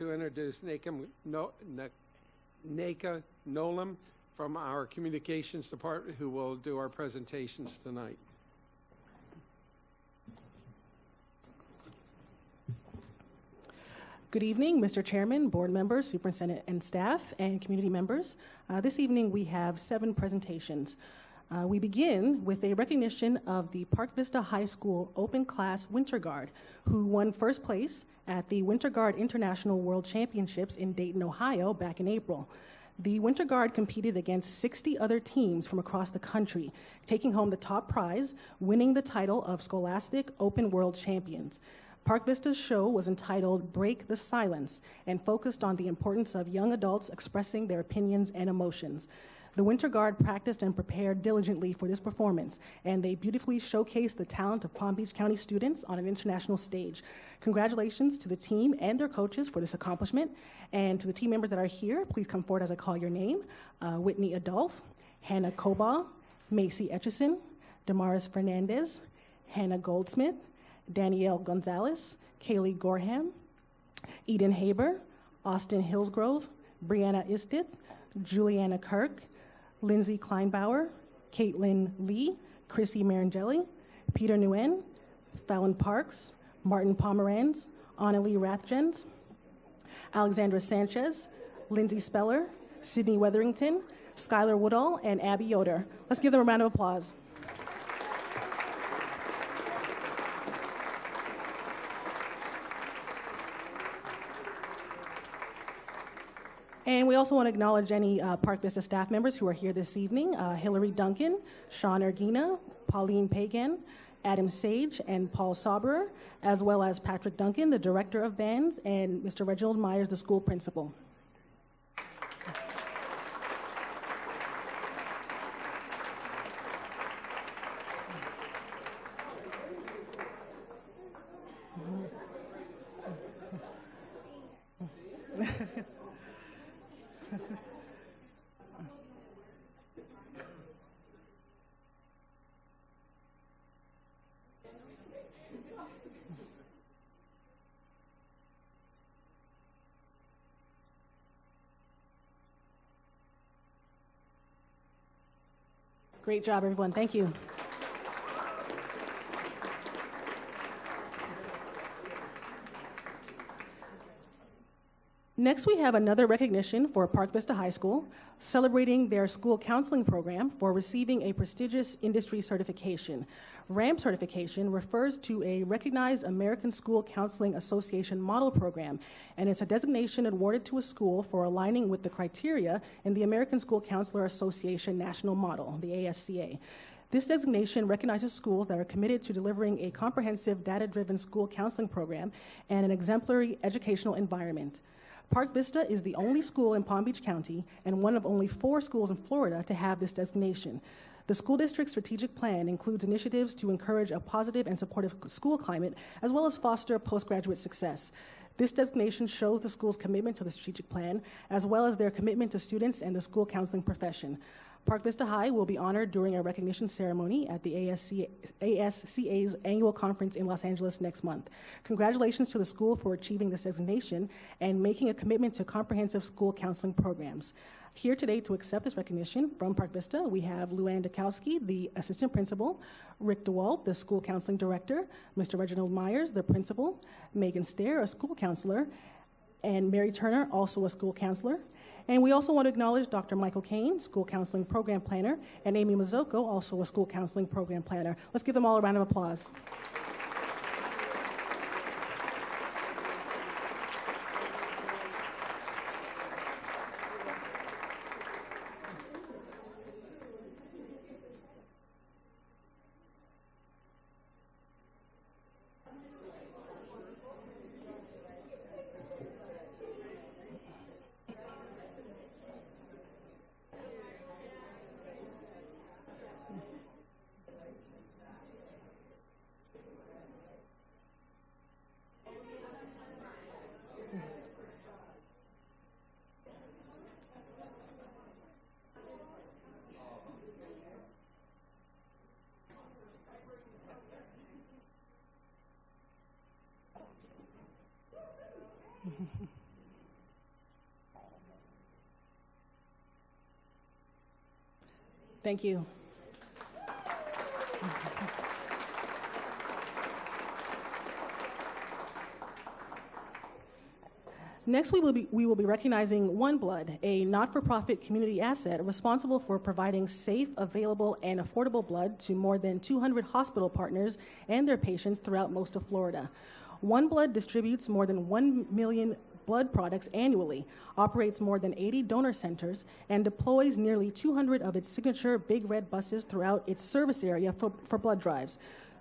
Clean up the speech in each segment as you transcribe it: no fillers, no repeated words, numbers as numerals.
to introduce Naka Nolam from our Communications Department, who will do our presentations tonight. Good evening, Mr. Chairman, board members, superintendent and staff, and community members. This evening we have 7 presentations. We begin with a recognition of the Park Vista High School Open Class Winter Guard, who won first place at the Winter Guard International World Championships in Dayton, Ohio back in April. The Winter Guard competed against 60 other teams from across the country, taking home the top prize, winning the title of Scholastic Open World Champions. Park Vista's show was entitled Break the Silence and focused on the importance of young adults expressing their opinions and emotions. The Winter Guard practiced and prepared diligently for this performance, and they beautifully showcased the talent of Palm Beach County students on an international stage. Congratulations to the team and their coaches for this accomplishment, and to the team members that are here, please come forward as I call your name. Whitney Adolph, Hannah Koba, Macy Etchison, Damaris Fernandez, Hannah Goldsmith, Danielle Gonzalez, Kaylee Gorham, Eden Haber, Austin Hillsgrove, Brianna Istith, Juliana Kirk, Lindsay Kleinbauer, Caitlin Lee, Chrissy Marangelli, Peter Nguyen, Fallon Parks, Martin Pomeranz, Annalie Rathjens, Alexandra Sanchez, Lindsay Speller, Sydney Wetherington, Skylar Woodall, and Abby Yoder. Let's give them a round of applause. And we also want to acknowledge any Park Vista staff members who are here this evening. Hillary Duncan, Sean Ergina, Pauline Pagan, Adam Sage, and Paul Sauberer, as well as Patrick Duncan, the Director of Bands, and Mr. Reginald Myers, the school principal. Great job, everyone. Thank you. Next, we have another recognition for Park Vista High School, celebrating their school counseling program for receiving a prestigious industry certification. RAMP certification refers to a recognized American School Counseling Association model program, and it's a designation awarded to a school for aligning with the criteria in the American School Counselor Association National Model, the ASCA. This designation recognizes schools that are committed to delivering a comprehensive data-driven school counseling program and an exemplary educational environment. Park Vista is the only school in Palm Beach County and one of only 4 schools in Florida to have this designation. The school district's strategic plan includes initiatives to encourage a positive and supportive school climate, as well as foster postgraduate success. This designation shows the school's commitment to the strategic plan, as well as their commitment to students and the school counseling profession. Park Vista High will be honored during a recognition ceremony at the ASCA's annual conference in Los Angeles next month. Congratulations to the school for achieving this designation and making a commitment to comprehensive school counseling programs. Here today to accept this recognition from Park Vista, we have Luann Dukowski, the assistant principal, Rick DeWalt, the school counseling director, Mr. Reginald Myers, the principal, Megan Stair, a school counselor, and Mary Turner, also a school counselor. And we also want to acknowledge Dr. Michael Kane, school counseling program planner, and Amy Mazzocco, also a school counseling program planner. Let's give them all a round of applause. Thank you. Next, we will be recognizing One Blood, a not-for-profit community asset responsible for providing safe, available, and affordable blood to more than 200 hospital partners and their patients throughout most of Florida. One Blood distributes more than 1 million blood products annually, operates more than 80 donor centers, and deploys nearly 200 of its signature Big Red buses throughout its service area for blood drives.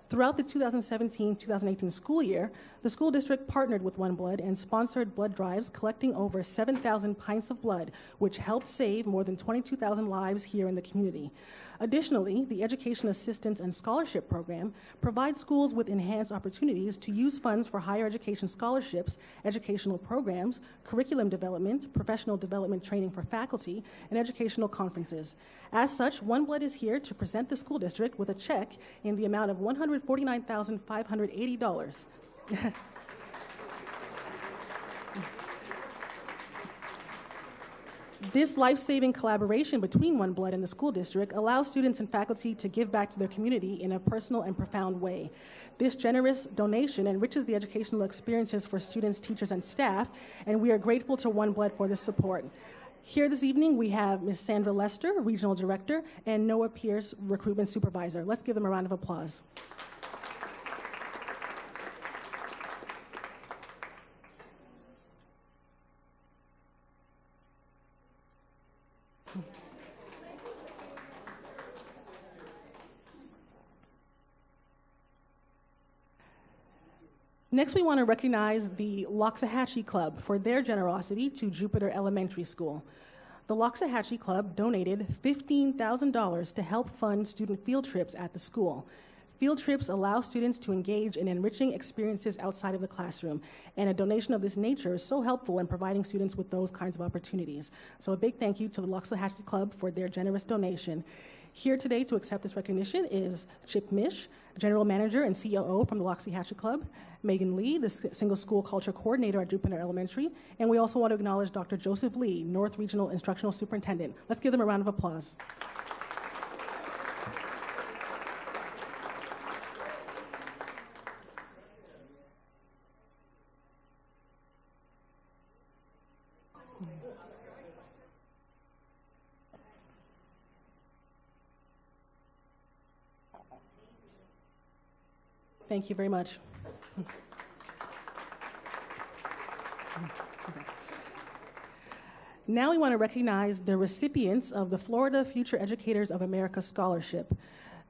Throughout the 2017-2018 school year, the school district partnered with One Blood and sponsored blood drives collecting over 7,000 pints of blood, which helped save more than 22,000 lives here in the community. Additionally, the Education Assistance and Scholarship Program provides schools with enhanced opportunities to use funds for higher education scholarships, educational programs, curriculum development, professional development training for faculty, and educational conferences. As such, One Blood is here to present the school district with a check in the amount of $149,580. This life-saving collaboration between One Blood and the school district allows students and faculty to give back to their community in a personal and profound way. This generous donation enriches the educational experiences for students, teachers, and staff, and we are grateful to One Blood for this support. Here this evening, we have Ms. Sandra Lester, Regional Director, and Noah Pierce, Recruitment Supervisor. Let's give them a round of applause. Next, we want to recognize the Loxahatchee Club for their generosity to Jupiter Elementary School. The Loxahatchee Club donated $15,000 to help fund student field trips at the school. Field trips allow students to engage in enriching experiences outside of the classroom, and a donation of this nature is so helpful in providing students with those kinds of opportunities. So a big thank you to the Loxahatchee Club for their generous donation. Here today to accept this recognition is Chip Mish, General Manager and COO from the Loxahatchee Club, Megan Lee, the Single School Culture Coordinator at Jupiter Elementary, and we also want to acknowledge Dr. Joseph Lee, North Regional Instructional Superintendent. Let's give them a round of applause. Thank you very much. Now we want to recognize the recipients of the Florida Future Educators of America Scholarship.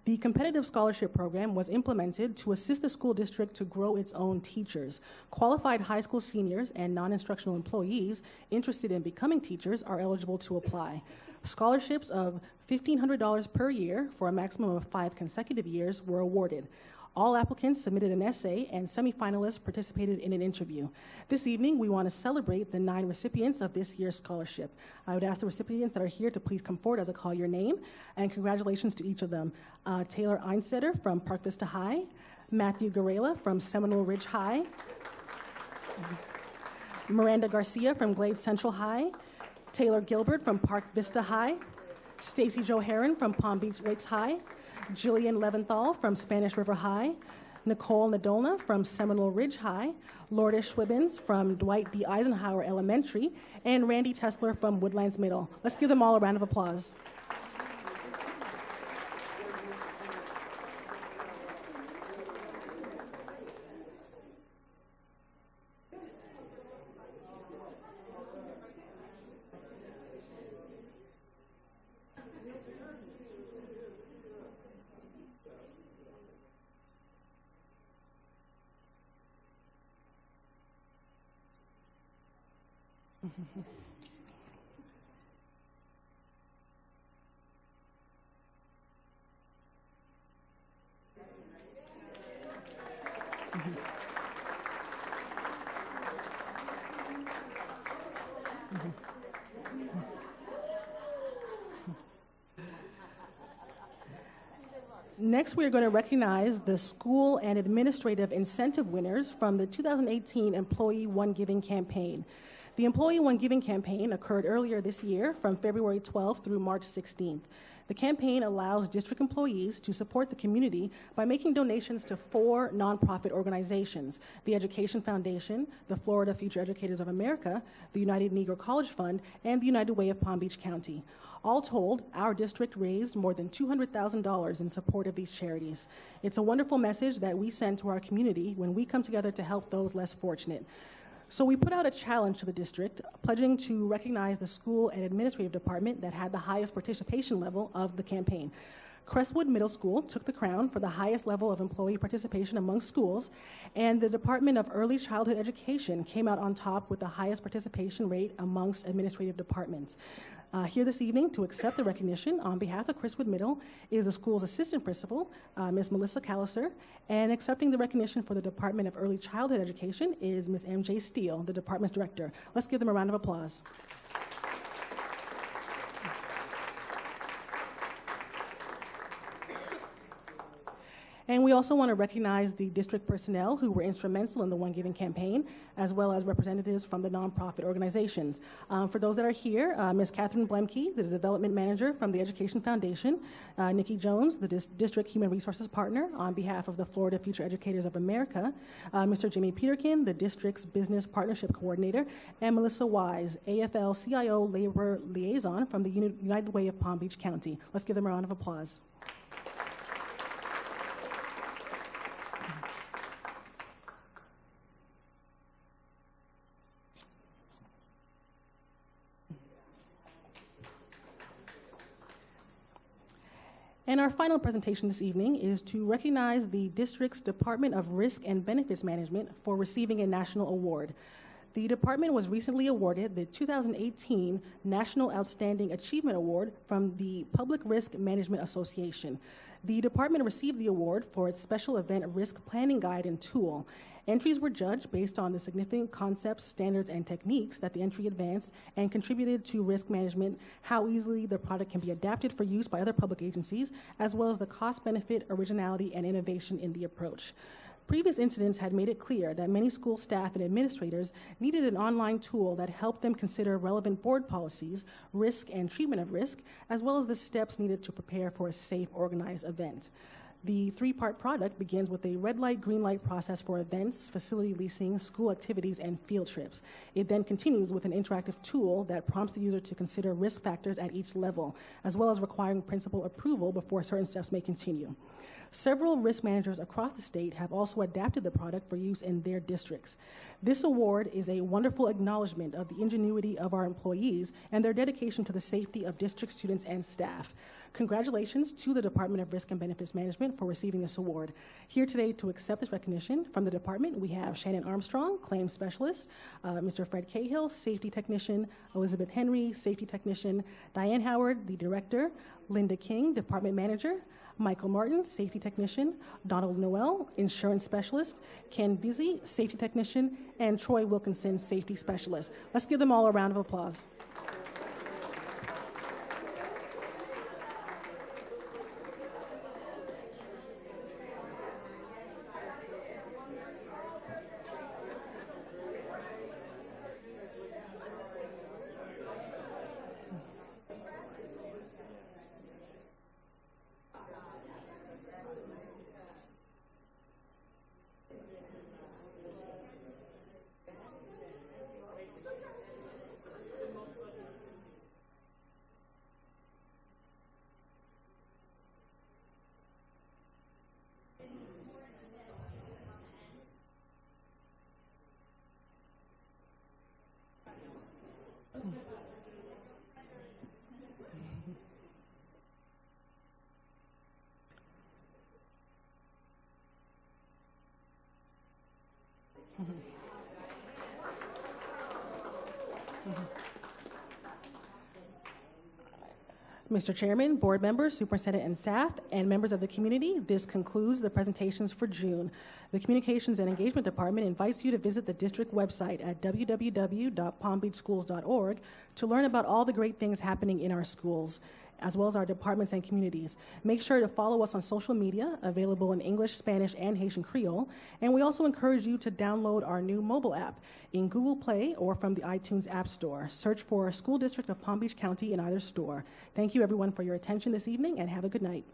The competitive scholarship program was implemented to assist the school district to grow its own teachers. Qualified high school seniors and non-instructional employees interested in becoming teachers are eligible to apply. Scholarships of $1,500 per year for a maximum of 5 consecutive years were awarded. All applicants submitted an essay, and semifinalists participated in an interview. This evening, we want to celebrate the 9 recipients of this year's scholarship. I would ask the recipients that are here to please come forward as I call your name, and congratulations to each of them. Taylor Einstetter from Park Vista High, Matthew Garela from Seminole Ridge High, Miranda Garcia from Glade Central High, Taylor Gilbert from Park Vista High, Stacy Jo Heron from Palm Beach Lakes High, Jillian Leventhal from Spanish River High, Nicole Nadolna from Seminole Ridge High, Lourdes Schwibbins from Dwight D. Eisenhower Elementary, and Randy Tesler from Woodlands Middle. Let's give them all a round of applause. Next, we are going to recognize the school and administrative incentive winners from the 2018 Employee One Giving campaign. The Employee One Giving campaign occurred earlier this year from February 12th through March 16th. The campaign allows district employees to support the community by making donations to 4 nonprofit organizations: the Education Foundation, the Florida Future Educators of America, the United Negro College Fund, and the United Way of Palm Beach County. All told, our district raised more than $200,000 in support of these charities. It's a wonderful message that we send to our community when we come together to help those less fortunate. So we put out a challenge to the district, pledging to recognize the school and administrative department that had the highest participation level of the campaign. Crestwood Middle School took the crown for the highest level of employee participation among schools, and the Department of Early Childhood Education came out on top with the highest participation rate amongst administrative departments. Here this evening to accept the recognition on behalf of Crestwood Middle is the school's assistant principal, Ms. Melissa Calliser, and accepting the recognition for the Department of Early Childhood Education is Ms. M.J. Steele, the department's director. Let's give them a round of applause. And we also want to recognize the district personnel who were instrumental in the One Giving campaign, as well as representatives from the nonprofit organizations. For those that are here, Ms. Catherine Blemke, the development manager from the Education Foundation, Nikki Jones, the district human resources partner on behalf of the Florida Future Educators of America, Mr. Jimmy Peterkin, the district's business partnership coordinator, and Melissa Wise, AFL-CIO labor liaison from the United Way of Palm Beach County. Let's give them a round of applause. And our final presentation this evening is to recognize the district's Department of Risk and Benefits Management for receiving a national award. The department was recently awarded the 2018 National Outstanding Achievement Award from the Public Risk Management Association. The department received the award for its special event risk planning guide and tool. Entries were judged based on the significant concepts, standards, and techniques that the entry advanced and contributed to risk management, how easily the product can be adapted for use by other public agencies, as well as the cost benefit, originality, and innovation in the approach. Previous incidents had made it clear that many school staff and administrators needed an online tool that helped them consider relevant board policies, risk and treatment of risk, as well as the steps needed to prepare for a safe, organized event. The 3-part product begins with a red light, green light process for events, facility leasing, school activities, and field trips. It then continues with an interactive tool that prompts the user to consider risk factors at each level, as well as requiring principal approval before certain steps may continue. Several risk managers across the state have also adapted the product for use in their districts. This award is a wonderful acknowledgement of the ingenuity of our employees and their dedication to the safety of district students and staff. Congratulations to the Department of Risk and Benefits Management for receiving this award. Here today to accept this recognition from the department, we have Shannon Armstrong, Claims Specialist, Mr. Fred Cahill, Safety Technician, Elizabeth Henry, Safety Technician, Diane Howard, the Director, Linda King, Department Manager, Michael Martin, Safety Technician, Donald Noel, Insurance Specialist, Ken Vizzi, Safety Technician, and Troy Wilkinson, Safety Specialist. Let's give them all a round of applause. Mr. Chairman, board members, superintendent and staff, and members of the community, this concludes the presentations for June. The Communications and Engagement Department invites you to visit the district website at www.palmbeachschools.org to learn about all the great things happening in our schools. as well as our departments and communities. Make sure to follow us on social media, available in English, Spanish, and Haitian Creole. And we also encourage you to download our new mobile app in Google Play or from the iTunes App Store. Search for School District of Palm Beach County in either store. Thank you, everyone, for your attention this evening, and have a good night.